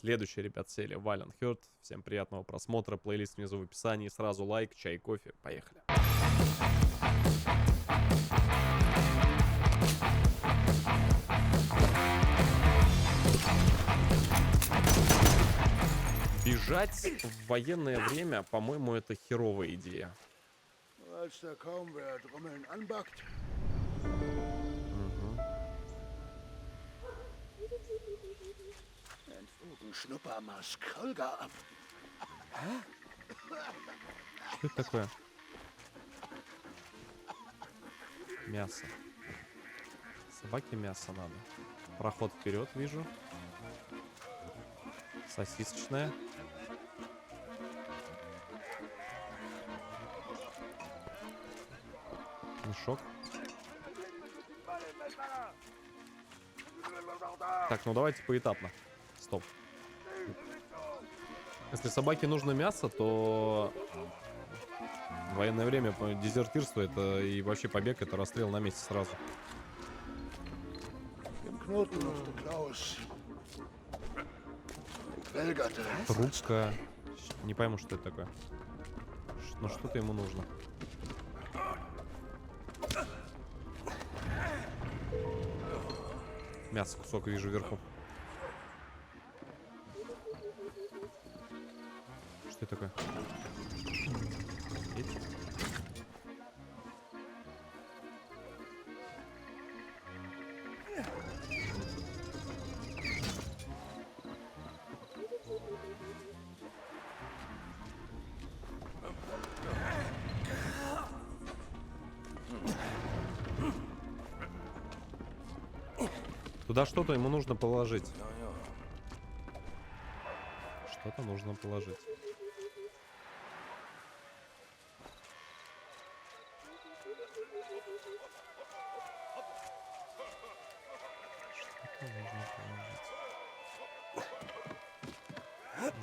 Следующая, ребят, серия Violent Hurt. Всем приятного просмотра. Плейлист внизу в описании. Сразу лайк, чай, кофе. Поехали. Бежать в военное время, по-моему, это херовая идея. Als da kaum wer Trommeln anbackt. Entfugen Schnuppermask Holger ab. Что это такое? Мясо. Собаке мясо надо. Проход вперед вижу. Сосисочная. Мешок. Так, ну давайте поэтапно. Стоп. Если собаке нужно мясо, то в военное время дезертирство это и вообще побег, это расстрел на месте сразу. Im Knoten auf der Klaus. Quellgatte. Трубка. Не пойму, что это такое. Но что-то ему нужно. Мясо кусок вижу вверху. Что это такое? Эти? Туда что-то ему нужно положить. Что-то нужно положить. Что-то нужно положить.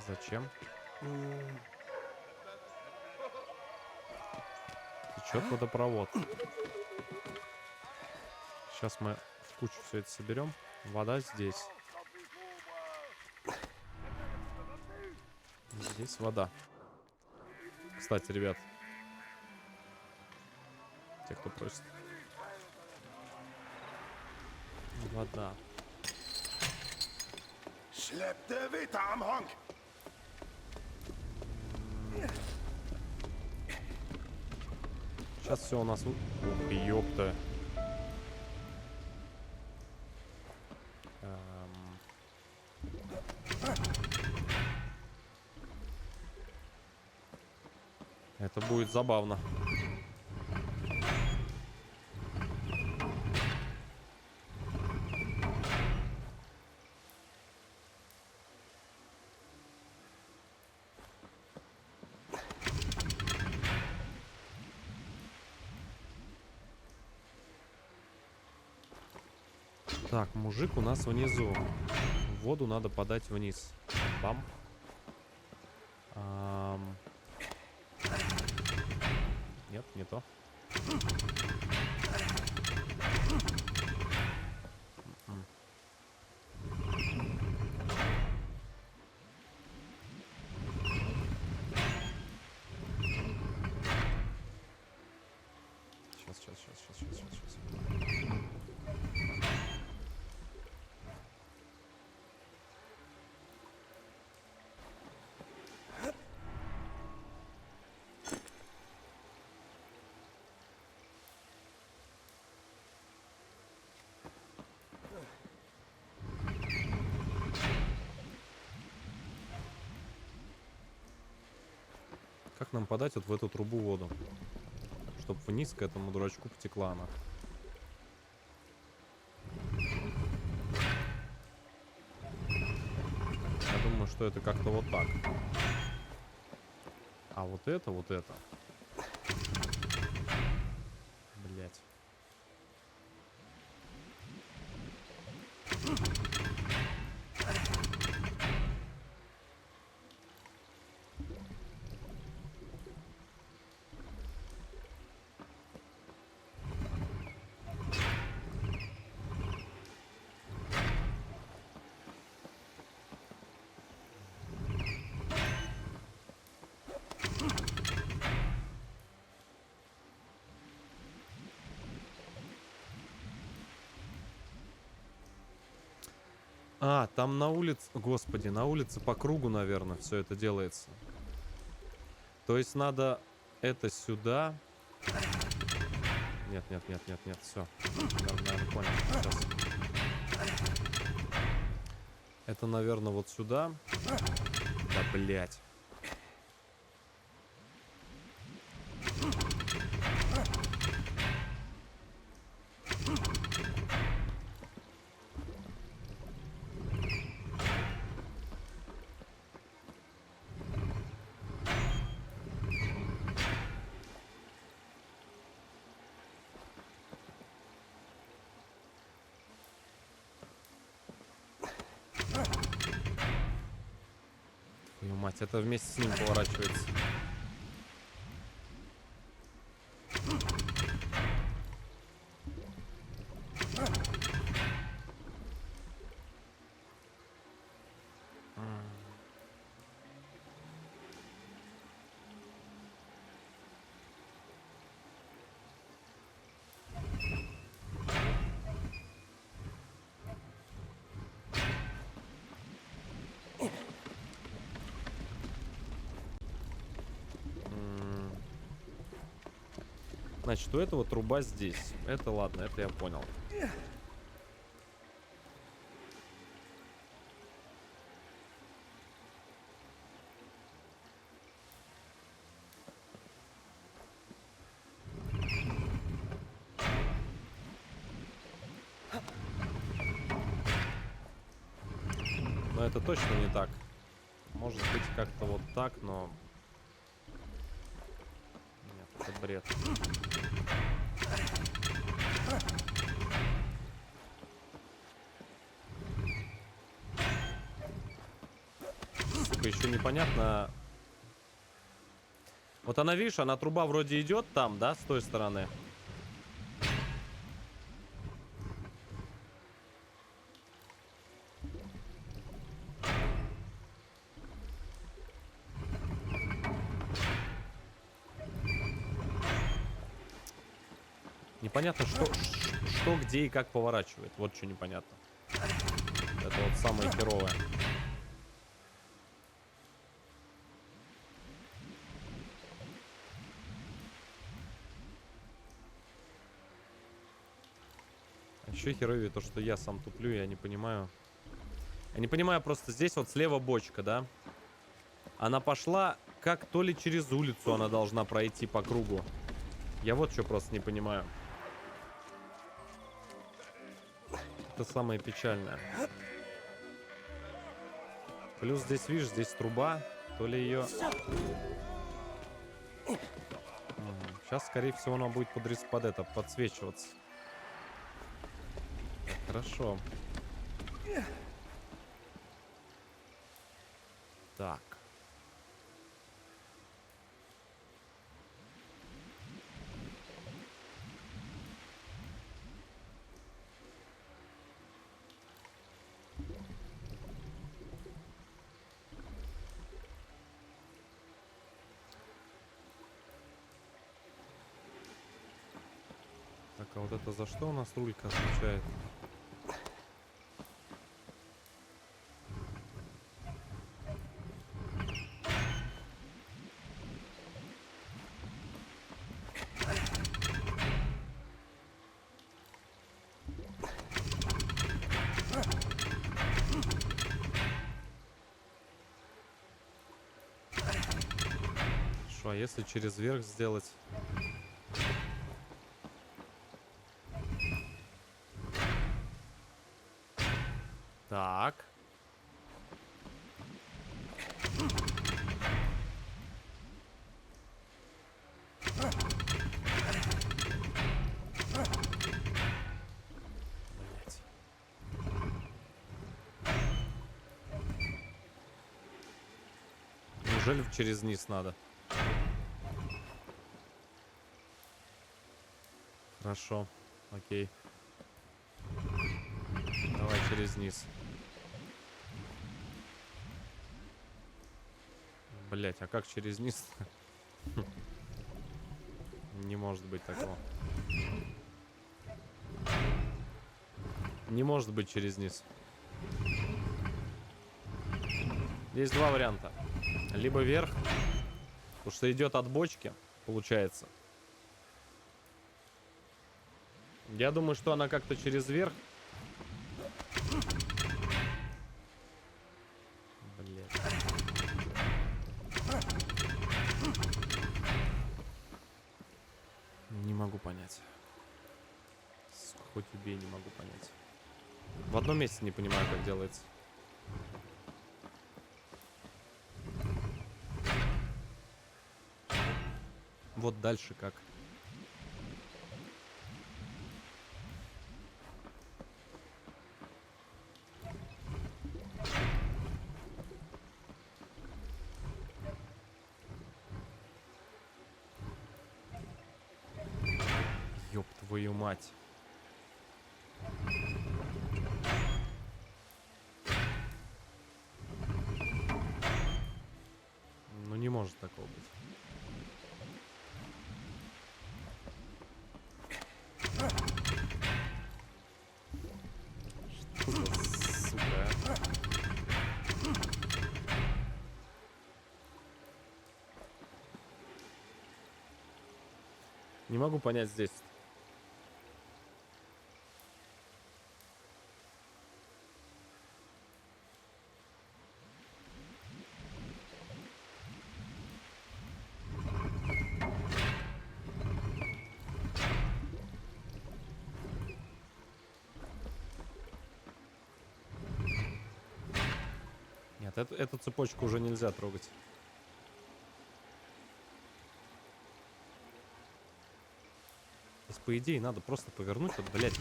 Зачем? Течет водопровод. Сейчас мы в кучу все это соберем. Вода здесь. Здесь вода. Кстати, ребят. Те, кто просит. Вода. Släppte Witter am Honk. Сейчас все у нас... Ух, ёпта. Это будет забавно. Так, мужик у нас внизу. Воду надо подать вниз. Бам. Нет, не то. Сейчас. Как нам подать вот в эту трубу воду? Чтобы вниз к этому дурачку потекла она. Я думаю, что это как-то вот так. А вот это. Блять. А, там на улице... Господи, на улице по кругу, наверное, все это делается. То есть надо это сюда... Нет, нет, нет, нет, нет, все. Наверное, понял. Сейчас. Это, наверное, вот сюда. Да, блядь. Твою мать, это вместе с ним поворачивается. Значит, у этого труба здесь. Это ладно, это я понял. Но это точно не так. Может быть, как-то вот так, но... Нет, это бред. Сука, еще непонятно. Вот она, видишь, она труба вроде идет там, да, с той стороны. Непонятно, что, где и как поворачивает. Вот что непонятно. Это вот самое херовое. А еще херовее то, что я сам туплю, я не понимаю. Я не понимаю, просто здесь вот слева бочка, да? Она пошла, как то ли через улицу она должна пройти по кругу. Я вот что просто не понимаю. Это самое печальное. Плюс здесь, видишь, здесь труба. То ли ее... Сейчас, скорее всего, она будет под это подсвечиваться. Хорошо. Так. Так, а вот это за что у нас рулька отвечает? Хорошо, а если через верх сделать? Так. Блять. Неужели через низ надо? Хорошо, окей. Давай через низ. Блять, а как через низ? Не может быть такого. Не может быть через низ. Есть два варианта. Либо вверх, потому что идет от бочки, получается. Я думаю, что она как-то через верх. Блядь. Не могу понять. Сука, хоть убей, не могу понять. В одном месте не понимаю, как делается. Вот дальше как. Ёб твою мать. Ну не может такого быть. Что за сука, а? Не могу понять здесь. Нет, эту цепочку уже нельзя трогать. Здесь, по идее, надо просто повернуть, вот, блядь.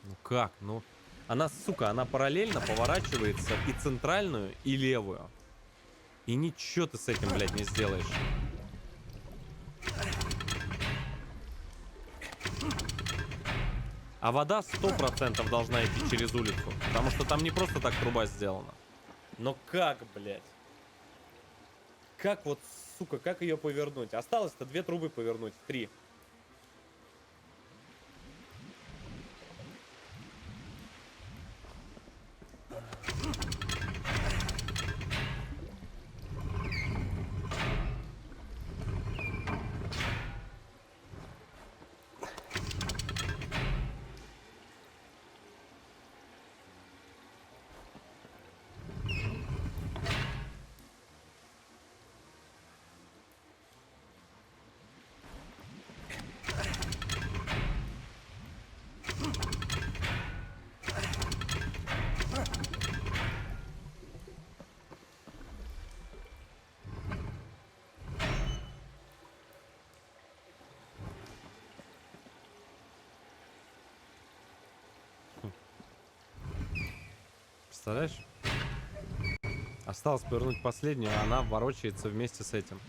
Ну как? Ну, она, сука, она параллельно поворачивается и центральную, и левую. И ничего ты с этим, блядь, не сделаешь. А вода 100% должна идти через улицу. Потому что там не просто так труба сделана. Но как, блядь? Как вот, сука, как ее повернуть? Осталось-то 2 трубы повернуть, 3. Представляешь? Осталось повернуть последнюю, а она ворочается вместе с этим.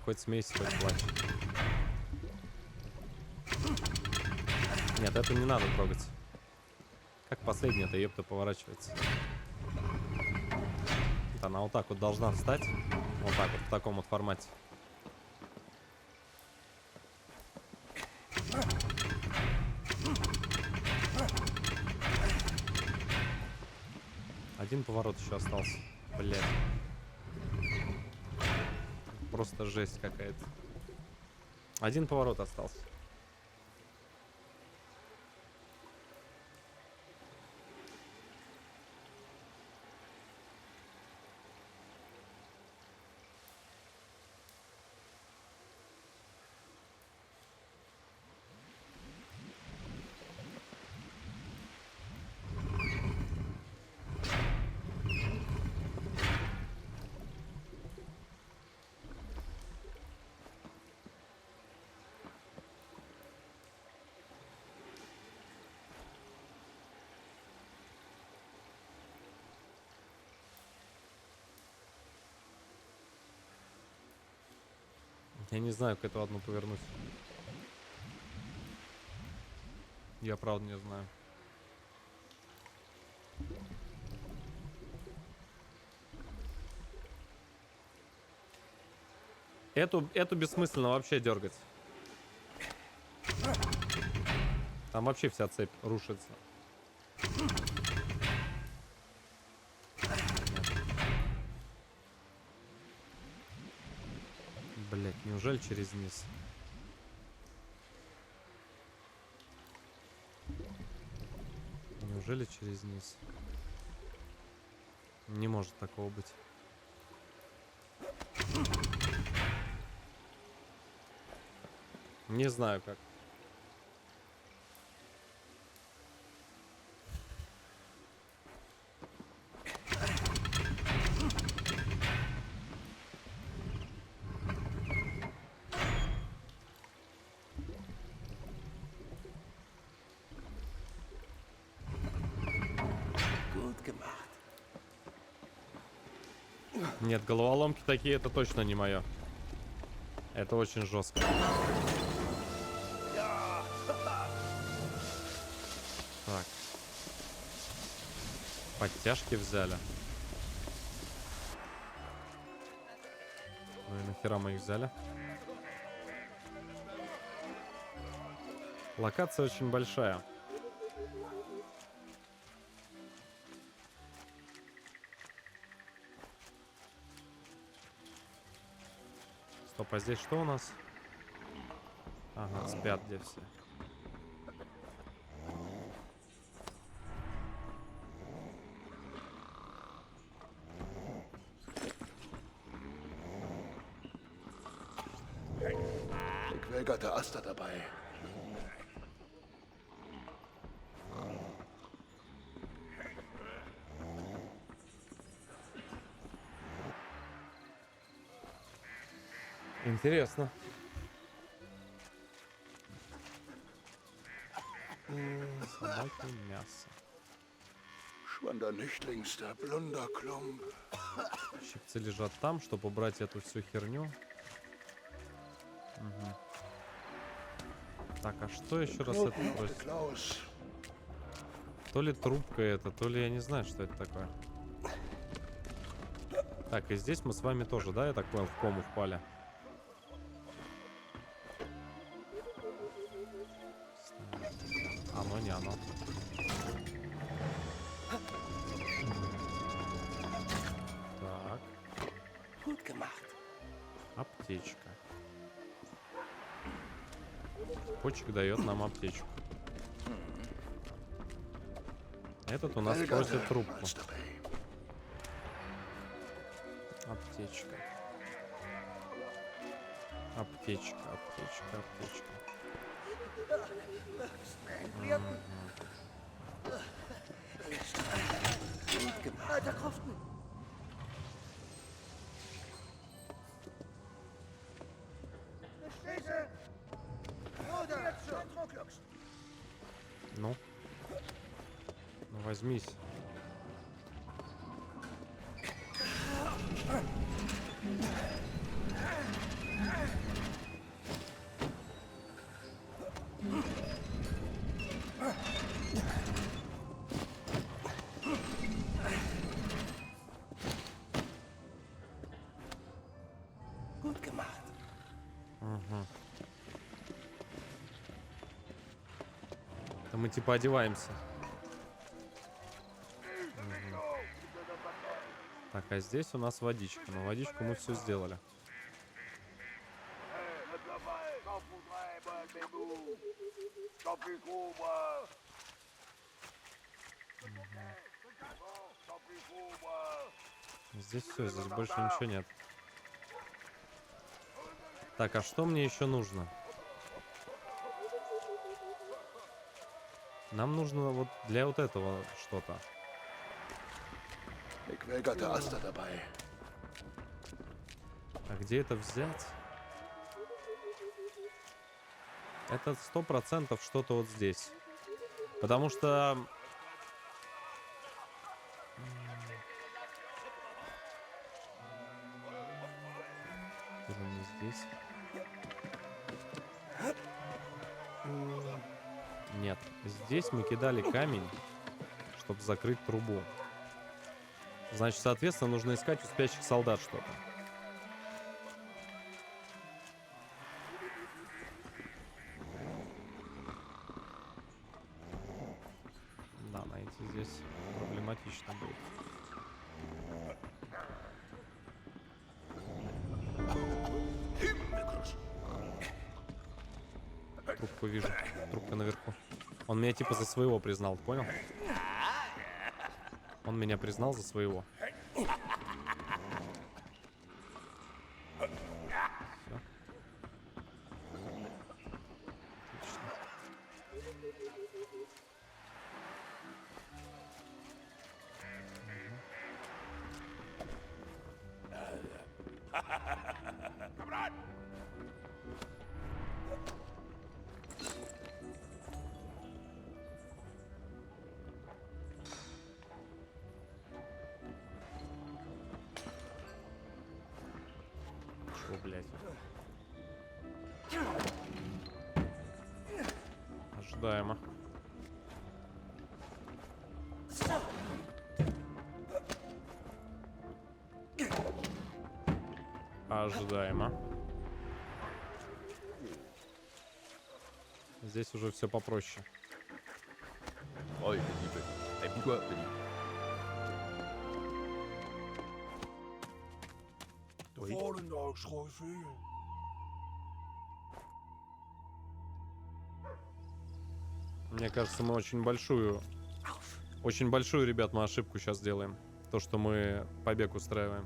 Хоть смейся, хоть плачь. Нет, это не надо трогать. Как последняя-то, ёпта, поворачивается. Вот она вот так вот должна встать. Вот так вот, в таком вот формате. Один поворот еще остался. Блядь. Просто жесть какая-то. Один поворот остался. Я не знаю, как эту одну повернуть. Я правда не знаю. Эту бессмысленно вообще дергать. Там вообще вся цепь рушится. Неужели через низ? Неужели через низ? Не может такого быть. Не знаю как. Gut gemacht. Нет, головоломки такие, это точно не мое. Это очень жестко. Так. Подтяжки взяли. Ну и нахера мы их взяли? Локация очень большая. Стоп, а здесь что у нас? Ага, спят где все. Gequälgerter Aster dabei. Интересно. Собаки, мясо. Schwander Nichtlingster, blunder Klump. Щипцы лежат там, чтобы убрать эту всю херню. Мгм. Так, а что еще раз это Knoten, просит? Klaus. То ли трубка это, то ли я не знаю, что это такое. Так, и здесь мы с вами тоже, да, я так понял, в кому впали. Оно не оно. Так, Gut gemacht. аптечка. Почек дает нам аптечку. Этот у нас просит трубку. Malz dabei. Аптечка. Аптечка, аптечка, аптечка. Gut gemacht. Alter Kroften! Schieße! Bruder! Trocklux! Ну. Ну возьмись. Gut gemacht. Да мы типа одеваемся. Так, а здесь у нас водичка. Но водичку мы все сделали. Здесь все, здесь больше ничего нет. Так, а что мне еще нужно? Нам нужно вот для вот этого что-то. Gequälgerter Aster dabei. А где это взять? Это 100% что-то вот здесь. Потому что... Или не здесь? Нет. Здесь мы кидали камень, чтобы закрыть трубу. Значит, соответственно, нужно искать у спящих солдат что-то. Да, найти здесь проблематично будет. трубку вижу. Трубка наверху. Он меня типа за своего признал, понял? Он меня признал за своего. Всё. Чего, блядь? Ожидаемо. Ожидаемо. Здесь уже все попроще. Oj, Liebe. Ey, wie gut, Billy. De volgende schroefje. Мне кажется, мы очень большую, ребят, мы ошибку сейчас делаем. То, что мы побег устраиваем.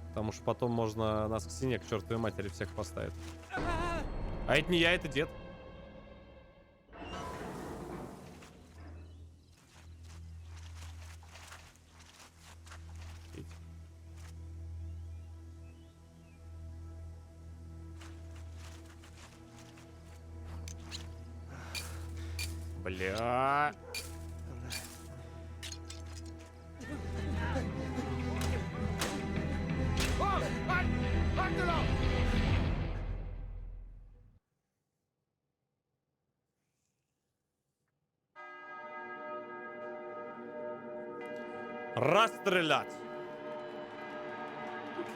Потому что потом можно нас к стене, к чертовой матери, всех поставить. А это не я, это дед. Бля. Расстрелять.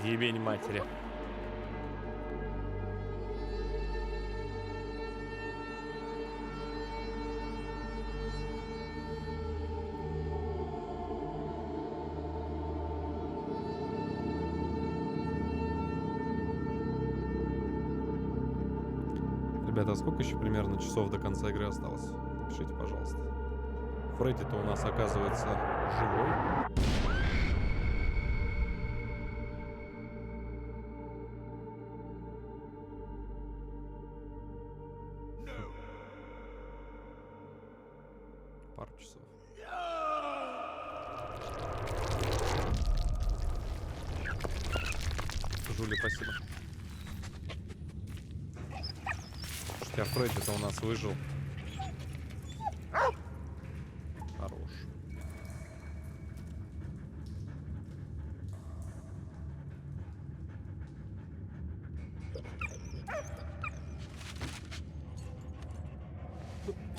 Ебень матери. Ребята, сколько еще примерно часов до конца игры осталось? Напишите, пожалуйста. Фредди-то у нас, оказывается, живой. Пару часов. Жули, спасибо. Слушайте, а Фредди-то у нас выжил. Хорош.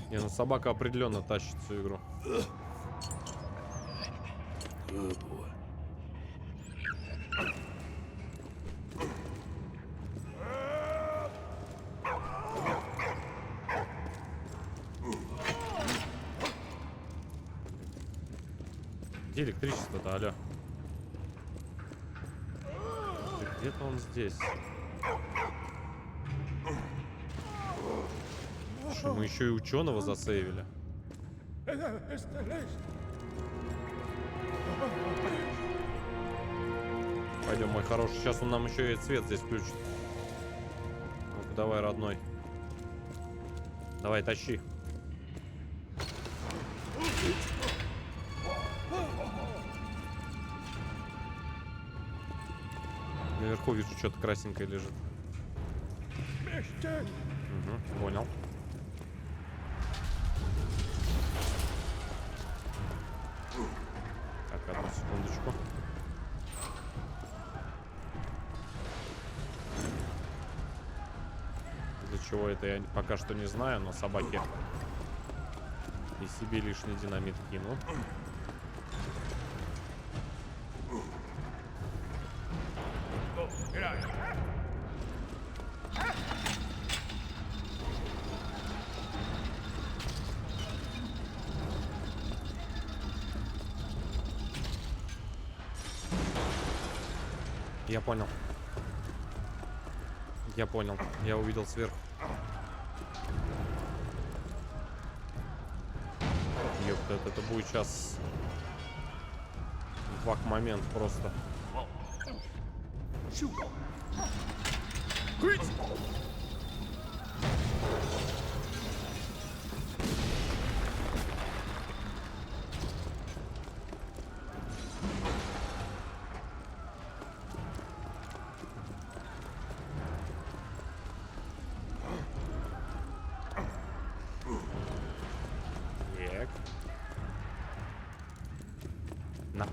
Не, ну собака определенно тащит всю игру. Где электричество-то, алё? Где-то он здесь. Слушай, мы еще и ученого засейвили. Пойдем, мой хороший. Сейчас он нам еще и цвет здесь включит. Ну-ка, давай, родной. Давай, тащи. Наверху вижу, что-то красненькое лежит. Угу, понял. Так, одну секундочку. Для чего это я пока что не знаю, но собаки и себе лишний динамит кину. Я понял. Я понял. Я увидел сверху. Это будет сейчас вак-момент просто. Так. На.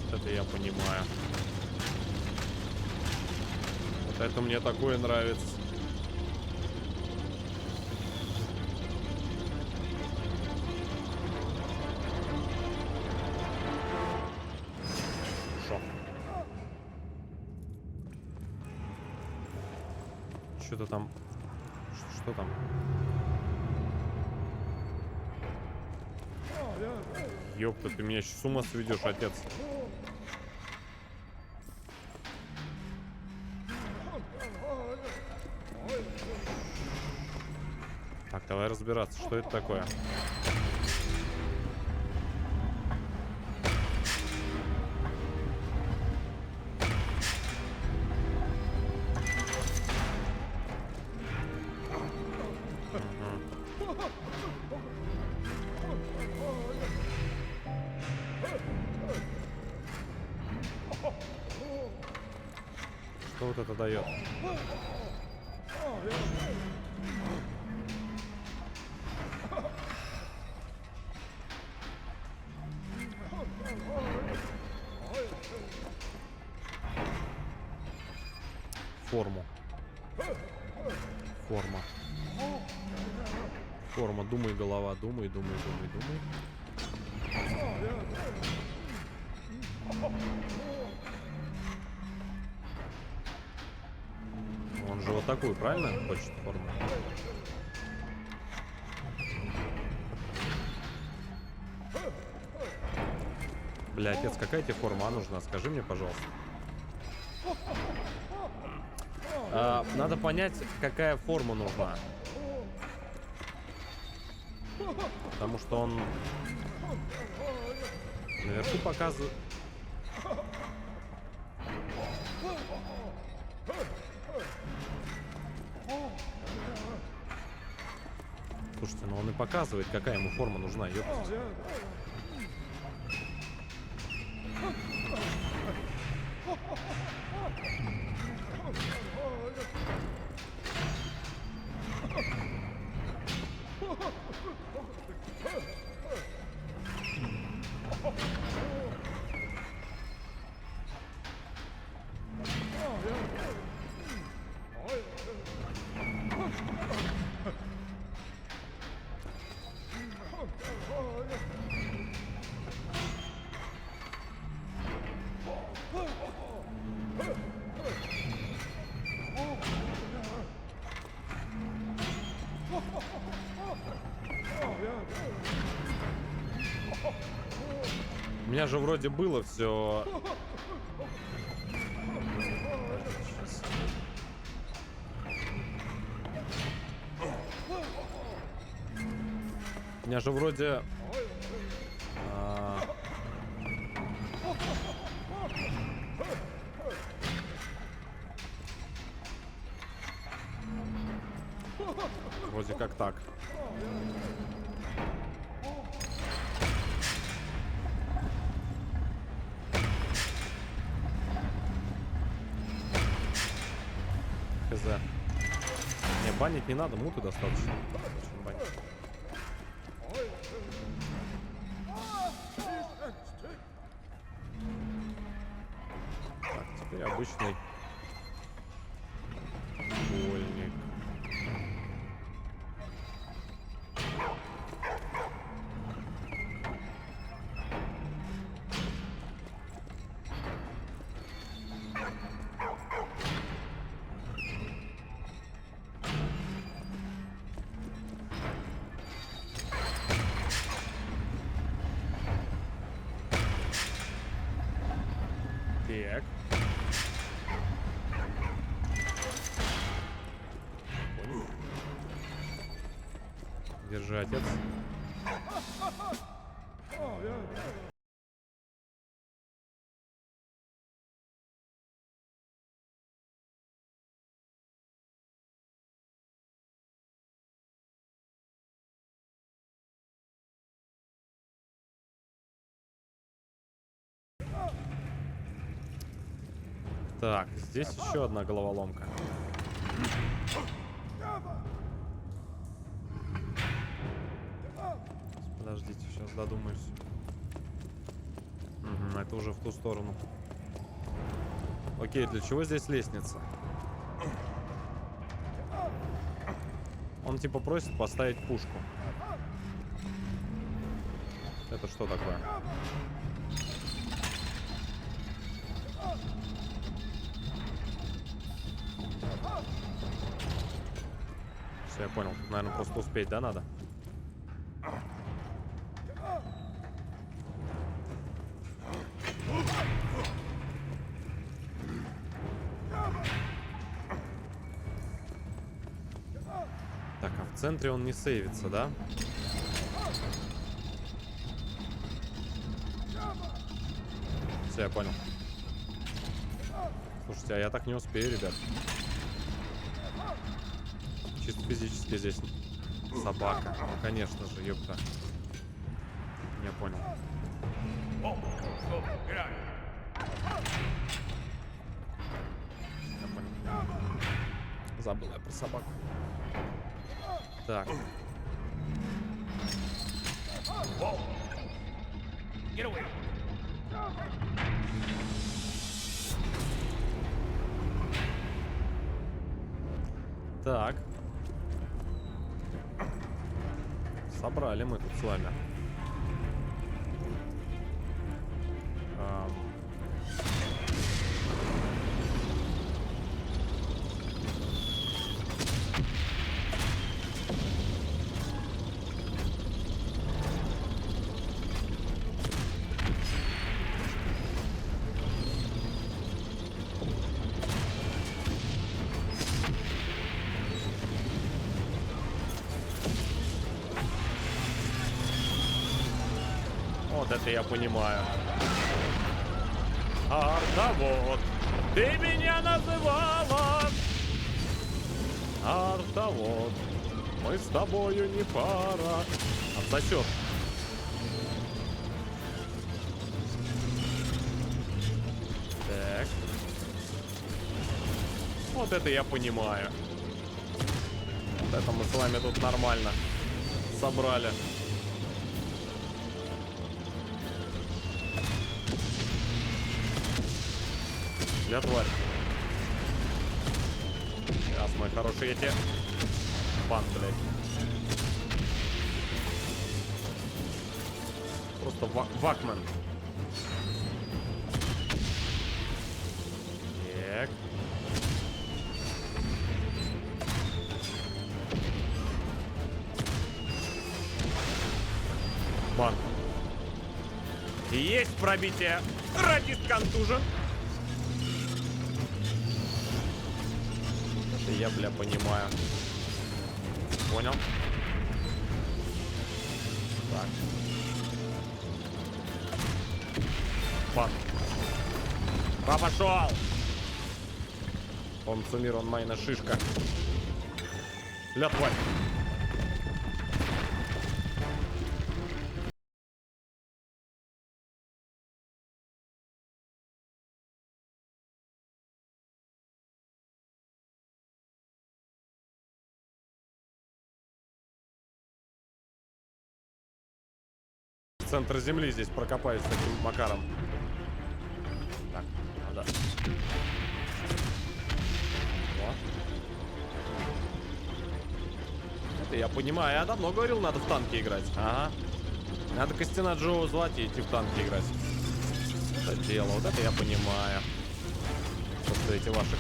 Вот это я понимаю. Вот это мне такое нравится. Что-то там. Что там? Ёпта, ты меня сейчас с ума сведешь, отец. Так, давай разбираться, что это такое. Что вот это дает? Форму. Форма. Форма. Думай, голова. Думай, думай, думай, думай. Он же вот такую, правильно, хочет форму? Бля, отец, какая тебе форма нужна? Скажи мне, пожалуйста. Надо понять, какая форма нужна. Потому что он наверху показывает... Слушайте, ну он и показывает, какая ему форма нужна, ёптать. У меня же вроде было все. У меня же вроде... Вроде как так. Хз. Не, банить не надо, муты достаточно. Зачем банить? Так, теперь обычный больник. Так. Понял. Держи, отец. Так, здесь еще одна головоломка. Подождите, сейчас додумаюсь. Угу, это уже в ту сторону. Окей, для чего здесь лестница? Он типа просит поставить пушку. Это что такое? Все, я понял. Тут, наверное, просто успеть, да, надо? Так, а в центре он не сейвится, да? Все, я понял. Слушайте, а я так не успею, ребят. Чисто физически здесь. Собака. Ну, конечно же, ёпта. Я понял. Я понял. Забыл я про собаку. Так. Так. Собрали мы тут с вами. Вот это я понимаю. Артовод, ты меня называла. Артовод, мы с тобою не пара. Отсосет. Так. Вот это я понимаю. Вот это мы с вами тут нормально собрали. Я тварь. Сейчас, мой хороший, я тебе... Бан, блядь. Просто вакмен. Так. Бан. Есть пробитие. Радист контужен. Я, бля, понимаю. Понял. Так. Бан. Пошел! Он суммир, он майна шишка. Ля, тварь. Центр земли здесь прокопаюсь таким макаром. Так, надо. Вот. Это я понимаю. Я давно говорил, надо в танки играть. Ага. Надо Костяна Джоу звать и идти в танки играть. Это дело. Вот это я понимаю. Просто эти ваши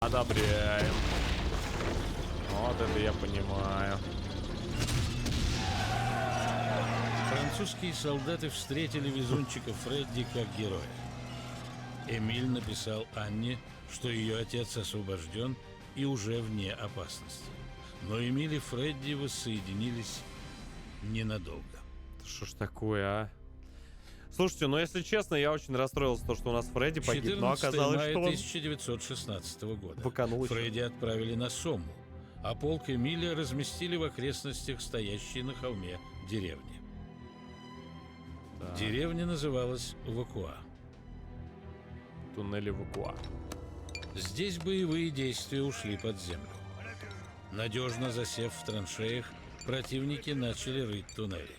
Одобряем. Вот это я понимаю. Французские солдаты встретили везунчика Фредди как героя. Эмиль написал Анне, что ее отец освобожден и уже вне опасности. Но Эмиль и Фредди воссоединились ненадолго. Что ж такое, а? Слушайте, ну если честно, я очень расстроился, то, что у нас Фредди погиб, но 14 оказалось, мая что он 1916 года быканул еще. Фредди отправили на Сомму, а полк Эмиля разместили в окрестностях стоящей на холме деревни. Да. Деревня называлась Вакуа. Туннель Вакуа. Здесь боевые действия ушли под землю. Надежно засев в траншеях, противники начали рыть туннели.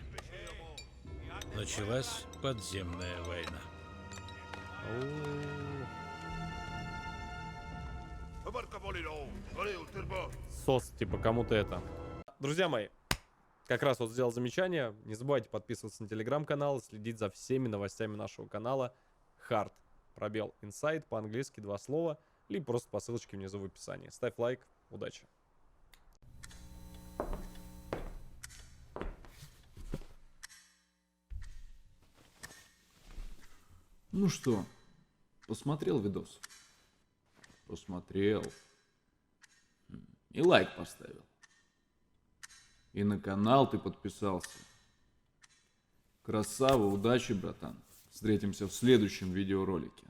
Началась подземная война. Сос, типа, кому-то это. Друзья мои, как раз вот сделал замечание. Не забывайте подписываться на телеграм-канал, следить за всеми новостями нашего канала. Hard. Пробел Inside, по-английски 2 слова. Либо просто по ссылочке внизу в описании. Ставь лайк. Удачи. Ну что, посмотрел видос? Посмотрел. И лайк поставил. И на канал ты подписался. Красава, удачи, братан. Встретимся в следующем видеоролике.